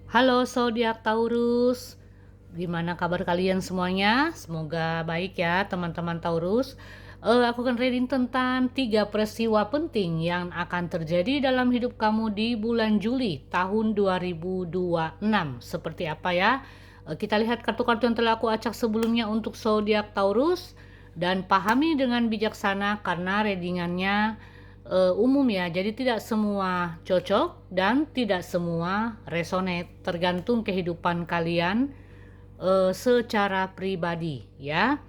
Halo zodiak Taurus, gimana kabar kalian semuanya? Semoga baik ya teman-teman Taurus. Aku akan reading tentang 3 peristiwa penting yang akan terjadi dalam hidup kamu di bulan Juli tahun 2026. Seperti apa ya? Kita lihat kartu-kartu yang telah aku acak sebelumnya untuk zodiak Taurus dan pahami dengan bijaksana karena readingannya umum ya, jadi tidak semua cocok dan tidak semua resonate, tergantung kehidupan kalian secara pribadi ya.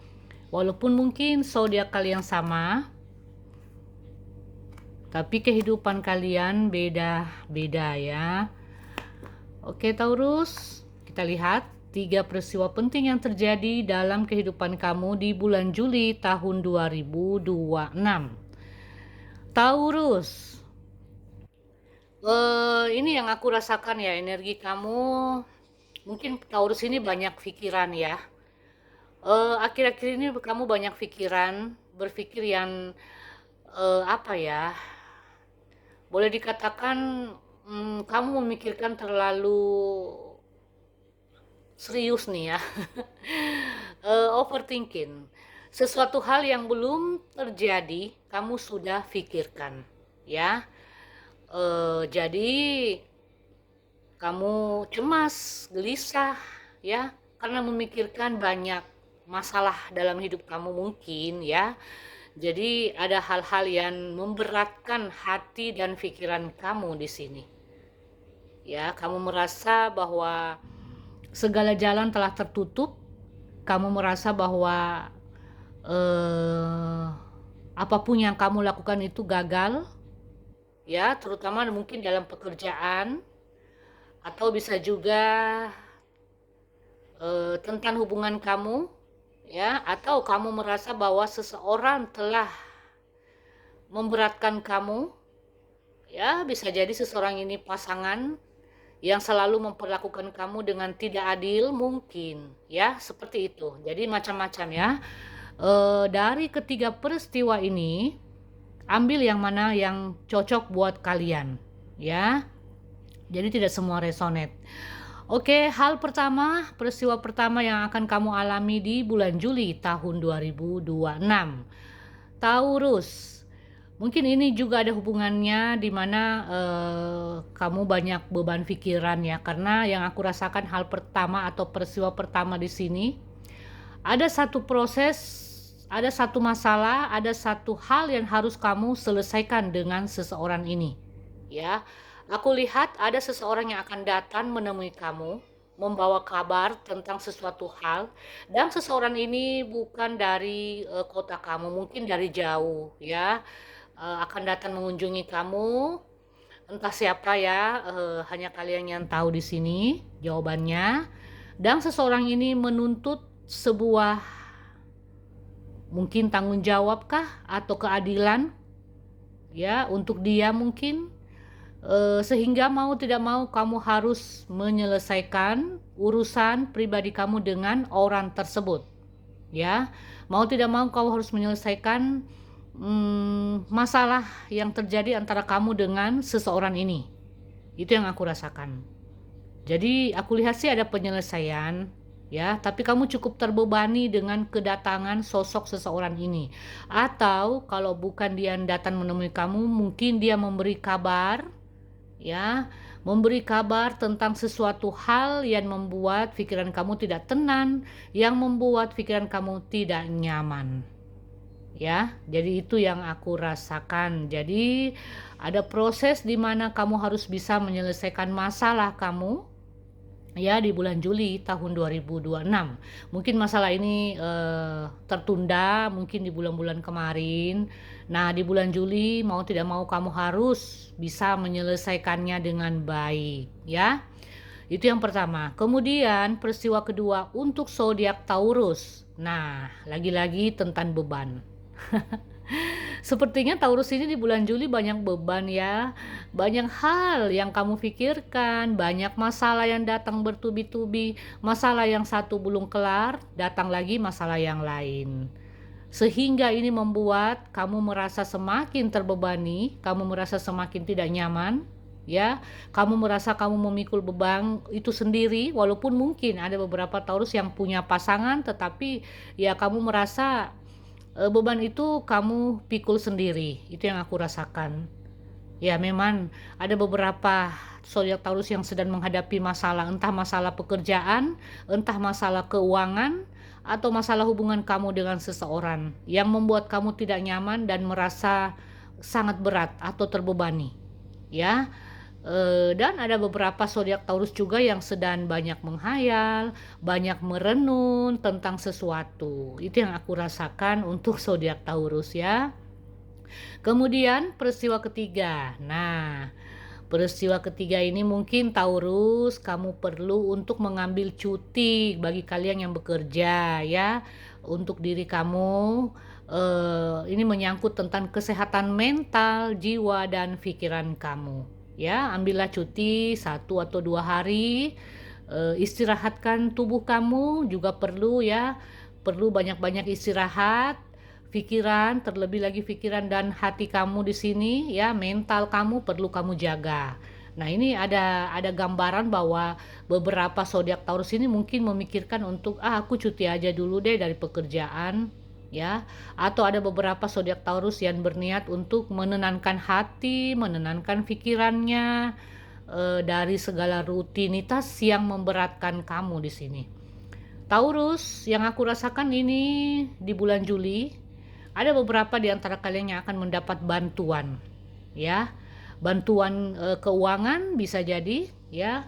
Walaupun mungkin zodiak kalian sama, tapi kehidupan kalian beda-beda ya. Oke Taurus, kita lihat 3 peristiwa penting yang terjadi dalam kehidupan kamu di bulan Juli tahun 2026. Taurus, ini yang aku rasakan ya, energi kamu mungkin Taurus ini banyak pikiran ya. Akhir-akhir ini kamu banyak pikiran, berpikir yang apa ya? Boleh dikatakan kamu memikirkan terlalu serius nih ya. Overthinking. Sesuatu hal yang belum terjadi, kamu sudah pikirkan ya. Jadi kamu cemas, gelisah, ya, karena memikirkan banyak masalah dalam hidup kamu mungkin, ya. Jadi ada hal-hal yang memberatkan hati dan pikiran kamu di sini. Ya, kamu merasa bahwa segala jalan telah tertutup, kamu merasa bahwa eh, apapun yang kamu lakukan itu gagal, ya, terutama mungkin dalam pekerjaan, atau bisa juga tentang hubungan kamu ya, atau kamu merasa bahwa seseorang telah memberatkan kamu ya, bisa jadi seseorang ini pasangan yang selalu memperlakukan kamu dengan tidak adil mungkin ya, seperti itu. Jadi macam-macam ya. Dari ketiga peristiwa ini ambil yang mana yang cocok buat kalian ya, jadi tidak semua resonate. Oke, hal pertama, peristiwa pertama yang akan kamu alami di bulan Juli tahun 2026. Taurus. Mungkin ini juga ada hubungannya di mana kamu banyak beban pikiran ya, karena yang aku rasakan hal pertama atau peristiwa pertama di sini ada satu proses, ada satu masalah, ada satu hal yang harus kamu selesaikan dengan seseorang ini. Ya, aku lihat ada seseorang yang akan datang menemui kamu, membawa kabar tentang sesuatu hal, dan seseorang ini bukan dari kota kamu, mungkin dari jauh, ya. Akan datang mengunjungi kamu, entah siapa ya, hanya kalian yang tahu di sini jawabannya. Dan seseorang ini menuntut sebuah mungkin tanggung jawab kah atau keadilan ya untuk dia mungkin. Sehingga mau tidak mau kamu harus menyelesaikan urusan pribadi kamu dengan orang tersebut ya, mau tidak mau kamu harus menyelesaikan masalah yang terjadi antara kamu dengan seseorang ini. Itu yang aku rasakan. Jadi aku lihat sih ada penyelesaian ya, tapi kamu cukup terbebani dengan kedatangan sosok seseorang ini. Atau kalau bukan dia yang datang menemui kamu, mungkin dia memberi kabar ya, memberi kabar tentang sesuatu hal yang membuat pikiran kamu tidak tenang, yang membuat pikiran kamu tidak nyaman ya. Jadi itu yang aku rasakan. Jadi ada proses di mana kamu harus bisa menyelesaikan masalah kamu ya di bulan Juli tahun 2026. Mungkin masalah ini tertunda mungkin di bulan-bulan kemarin. Nah, di bulan Juli mau tidak mau kamu harus bisa menyelesaikannya dengan baik ya. Itu yang pertama. Kemudian peristiwa kedua untuk zodiak Taurus. Nah, lagi-lagi tentang beban. Sepertinya Taurus ini di bulan Juli banyak beban ya, banyak hal yang kamu pikirkan, banyak masalah yang datang bertubi-tubi, masalah yang satu belum kelar, datang lagi masalah yang lain. Sehingga ini membuat kamu merasa semakin terbebani, kamu merasa semakin tidak nyaman, ya. Kamu merasa kamu memikul beban itu sendiri, walaupun mungkin ada beberapa Taurus yang punya pasangan, tetapi ya kamu merasa, beban itu kamu pikul sendiri, itu yang aku rasakan. Ya memang ada beberapa zodiak Taurus yang sedang menghadapi masalah, entah masalah pekerjaan, entah masalah keuangan, atau masalah hubungan kamu dengan seseorang yang membuat kamu tidak nyaman dan merasa sangat berat atau terbebani. Ya, dan ada beberapa zodiak Taurus juga yang sedang banyak menghayal, banyak merenung tentang sesuatu. Itu yang aku rasakan untuk zodiak Taurus ya. Kemudian peristiwa ketiga. Nah, peristiwa ketiga ini mungkin Taurus kamu perlu untuk mengambil cuti bagi kalian yang bekerja ya. Untuk diri kamu, ini menyangkut tentang kesehatan mental, jiwa dan pikiran kamu. Ya, ambillah cuti 1 atau 2 hari, istirahatkan tubuh kamu juga perlu ya. Perlu banyak-banyak istirahat, pikiran, terlebih lagi pikiran dan hati kamu di sini ya, mental kamu perlu kamu jaga. Nah, ini ada gambaran bahwa beberapa zodiak Taurus ini mungkin memikirkan untuk aku cuti aja dulu deh dari pekerjaan ya, atau ada beberapa zodiak Taurus yang berniat untuk menenangkan hati, menenangkan pikirannya dari segala rutinitas yang memberatkan kamu di sini. Taurus, yang aku rasakan ini di bulan Juli, ada beberapa di antara kalian yang akan mendapat bantuan, ya, bantuan keuangan bisa jadi, ya,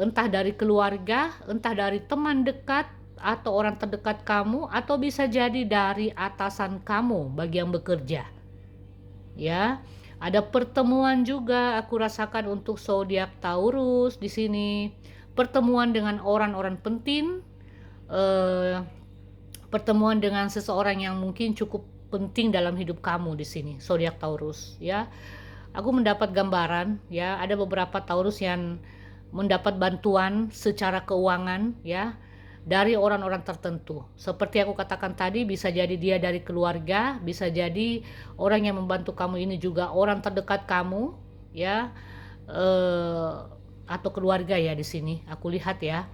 entah dari keluarga, entah dari teman dekat atau orang terdekat kamu, atau bisa jadi dari atasan kamu bagi yang bekerja, ya. Ada pertemuan juga aku rasakan untuk zodiak Taurus di sini, pertemuan dengan orang-orang penting, eh, pertemuan dengan seseorang yang mungkin cukup penting dalam hidup kamu di sini, zodiak Taurus ya. Aku mendapat gambaran ya, ada beberapa Taurus yang mendapat bantuan secara keuangan ya dari orang-orang tertentu. Seperti aku katakan tadi, bisa jadi dia dari keluarga, bisa jadi orang yang membantu kamu ini juga orang terdekat kamu ya, atau keluarga ya di sini. Aku lihat ya.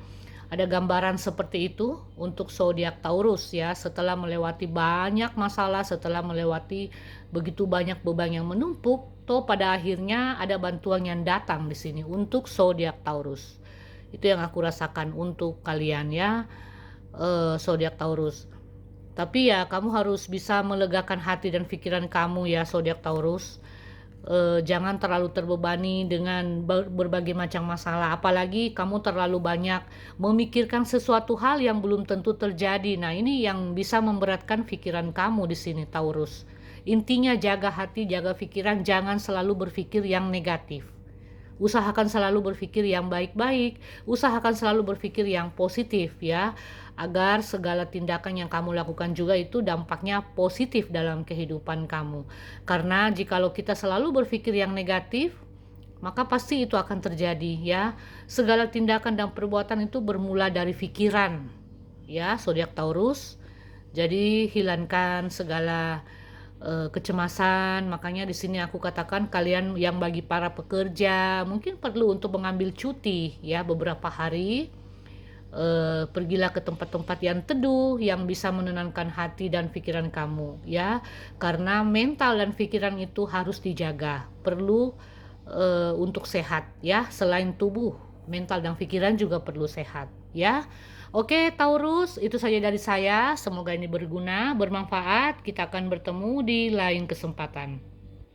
Ada gambaran seperti itu untuk zodiak Taurus ya, setelah melewati banyak masalah, setelah melewati begitu banyak beban yang menumpuk, toh pada akhirnya ada bantuan yang datang di sini untuk zodiak Taurus. Itu yang aku rasakan untuk kalian ya, zodiak Taurus. Tapi ya kamu harus bisa melegakan hati dan pikiran kamu ya zodiak Taurus. Jangan terlalu terbebani dengan berbagai macam masalah, apalagi kamu terlalu banyak memikirkan sesuatu hal yang belum tentu terjadi. Nah, ini yang bisa memberatkan pikiran kamu di sini Taurus. Intinya jaga hati, jaga pikiran, jangan selalu berpikir yang negatif. Usahakan selalu berpikir yang baik-baik, usahakan selalu berpikir yang positif ya, agar segala tindakan yang kamu lakukan juga itu dampaknya positif dalam kehidupan kamu. Karena jikalau kita selalu berpikir yang negatif, maka pasti itu akan terjadi ya. Segala tindakan dan perbuatan itu bermula dari pikiran ya, zodiak Taurus. Jadi hilangkan segala kecemasan. Makanya di sini aku katakan kalian yang bagi para pekerja mungkin perlu untuk mengambil cuti ya beberapa hari. Pergilah ke tempat-tempat yang teduh yang bisa menenangkan hati dan pikiran kamu ya, karena mental dan pikiran itu harus dijaga, perlu untuk sehat ya. Selain tubuh, mental dan pikiran juga perlu sehat ya. Oke Taurus, itu saja dari saya. Semoga ini berguna, bermanfaat. Kita akan bertemu di lain kesempatan.